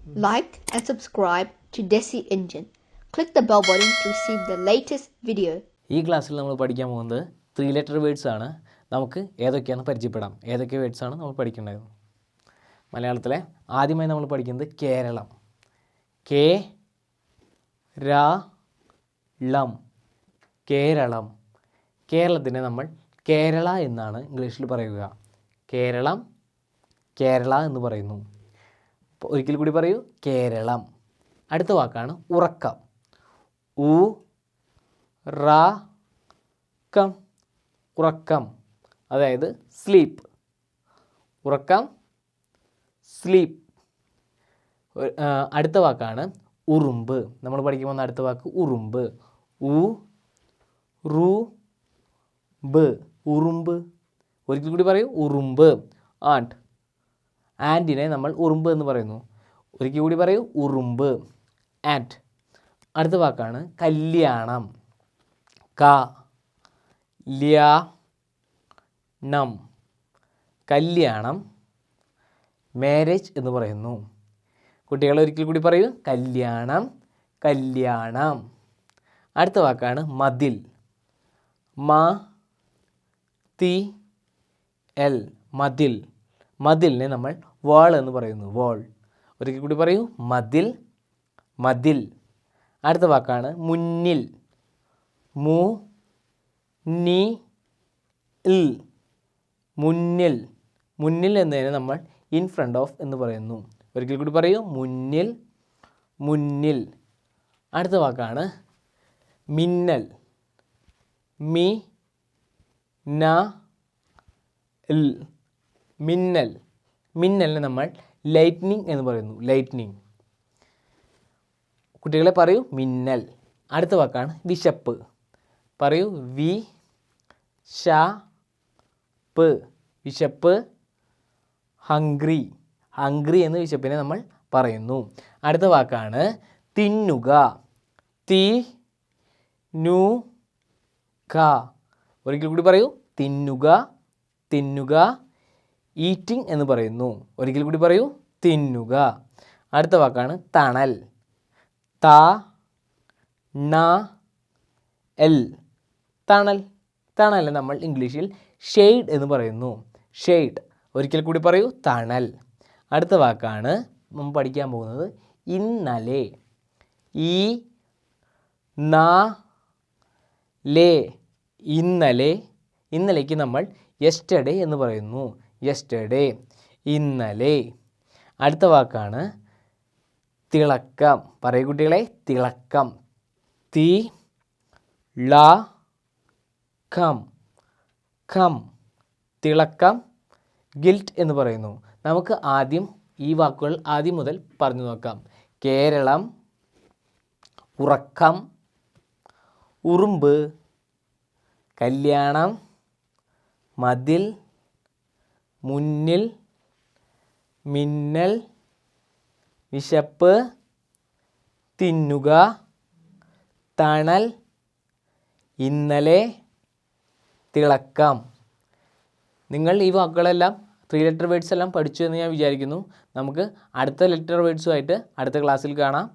Like and subscribe to Desi Engine. Click the bell button to receive the latest video. ഈ ക്ലാസ്സിൽ നമ്മൾ പഠിക്കാൻ പോകുന്നത് 3 ലെറ്റർ വേർഡ്സ് ആണ്. നമുക്ക് ഏതൊക്കെയാണെന്ന് പരിചയപ്പെടാം. ഏതൊക്കെ വേർഡ്സ് ആണ് നമ്മൾ പഠിക്കേണ്ടത്? മലയാളത്തിലെ ആദ്യമായി നമ്മൾ പഠിക്കുന്നത് കേരളം. കേ രാ ളം കേരളം. കേരളത്തിനെ നമ്മൾ കേരള എന്നാണ് ഇംഗ്ലീഷിൽ പറയുക. കേരളം, കേരള എന്ന് പറയുന്നു. ഒരിക്കൽ കൂടി പറയൂ, കേരളം. അടുത്ത വാക്കാണ് ഉറക്കം. ഉ റ കം ഉറക്കം, അതായത് സ്ലീപ്പ്. ഉറക്കം, സ്ലീപ്പ്. അടുത്ത വാക്കാണ് ഉറുമ്പ്. നമ്മൾ പഠിക്കാൻ പോകുന്ന അടുത്ത വാക്ക് ഉറുമ്പ്. ഉ റു ബ് ഉറുമ്പ്. ഒരിക്കൽ കൂടി പറയൂ, ഉറുമ്പ്. ആൻറ്റിനെ നമ്മൾ ഉറുമ്പ് എന്ന് പറയുന്നു. ഒരിക്കൽ കൂടി പറയൂ, ഉറുമ്പ്, ആൻറ്റ്. അടുത്ത വാക്കാണ് കല്യാണം. ക ല്യ ണം കല്യാണം, മാരേജ് എന്ന് പറയുന്നു. കുട്ടികൾ ഒരിക്കൽ കൂടി പറയൂ, കല്യാണം, കല്യാണം. അടുത്ത വാക്കാണ് മതിൽ. മ തി എൽ മതിൽ. മതിലിനെ നമ്മൾ വാൾ എന്ന് പറയുന്നു. വാൾ. ഒരിക്കൽ കൂടി പറയൂ, മതിൽ, മതിൽ. അടുത്ത വാക്കാണ് മുന്നിൽ. മു നി ഇൽ മുന്നിൽ. മുന്നിൽ എന്നതിനെ നമ്മൾ ഇൻ ഫ്രണ്ട് ഓഫ് എന്ന് പറയുന്നു. ഒരിക്കൽ കൂടി പറയൂ, മുന്നിൽ, മുന്നിൽ. അടുത്ത വാക്കാണ് മിന്നൽ. മി ന ഇൽ മിന്നൽ. മിന്നലിനെ നമ്മൾ ലൈറ്റ്നിങ് എന്ന് പറയുന്നു. ലൈറ്റ്നിങ്. കുട്ടികളെ പറയൂ, മിന്നൽ. അടുത്ത വാക്കാണ് വിശപ്പ്. പറയൂ, വി ഷ പ്പ് വിശപ്പ്. ഹംഗ്രി. ഹംഗ്രി എന്ന് വിശപ്പിനെ നമ്മൾ പറയുന്നു. അടുത്ത വാക്കാണ് തിന്നുക. തി നു ക. ഒരിക്കൽ കൂടി പറയൂ, തിന്നുക, തിന്നുക. ഈറ്റിംഗ് എന്ന് പറയുന്നു. ഒരിക്കൽ കൂടി പറയൂ, തിന്നുക. അടുത്ത വാക്കാണ് തണൽ. ത ണ എൽ തണൽ. തണൽ നമ്മൾ ഇംഗ്ലീഷിൽ ഷെയ്ഡ് എന്ന് പറയുന്നു. ഷെയ്ഡ്. ഒരിക്കൽ കൂടി പറയൂ, തണൽ. അടുത്ത വാക്കാണ് നമ്മൾ പഠിക്കാൻ പോകുന്നത് ഇന്നലെ. ഈ ന ലേ ഇന്നലെ. ഇന്നലേക്ക് നമ്മൾ യെസ്റ്റർഡേ എന്ന് പറയുന്നു. യെസ്റ്റർഡേ, ഇന്നലെ. അടുത്ത വാക്കാണ് തിളക്കം. പറയൂ കുട്ടികളെ, തിളക്കം. തി ള കം കം തിളക്കം. ഗിൽറ്റ് എന്ന് പറയുന്നു. നമുക്ക് ആദ്യം ഈ വാക്കുകൾ ആദ്യം മുതൽ പറഞ്ഞു നോക്കാം. കേരളം, ഉറക്കം, ഉറുമ്പ്, കല്യാണം, മതിൽ, മുന്നിൽ, മിന്നൽ, വിശപ്പ്, തിന്നുക, തണൽ, ഇന്നലെ, തിളക്കം. നിങ്ങൾ ഈ വാക്കുകളെല്ലാം 3 ലെറ്റർ വേർഡ്സ് എല്ലാം പഠിച്ചു എന്ന് ഞാൻ വിചാരിക്കുന്നു. നമുക്ക് അടുത്ത ലെറ്റർ വേർഡ്സുമായിട്ട് അടുത്ത ക്ലാസ്സിൽ കാണാം.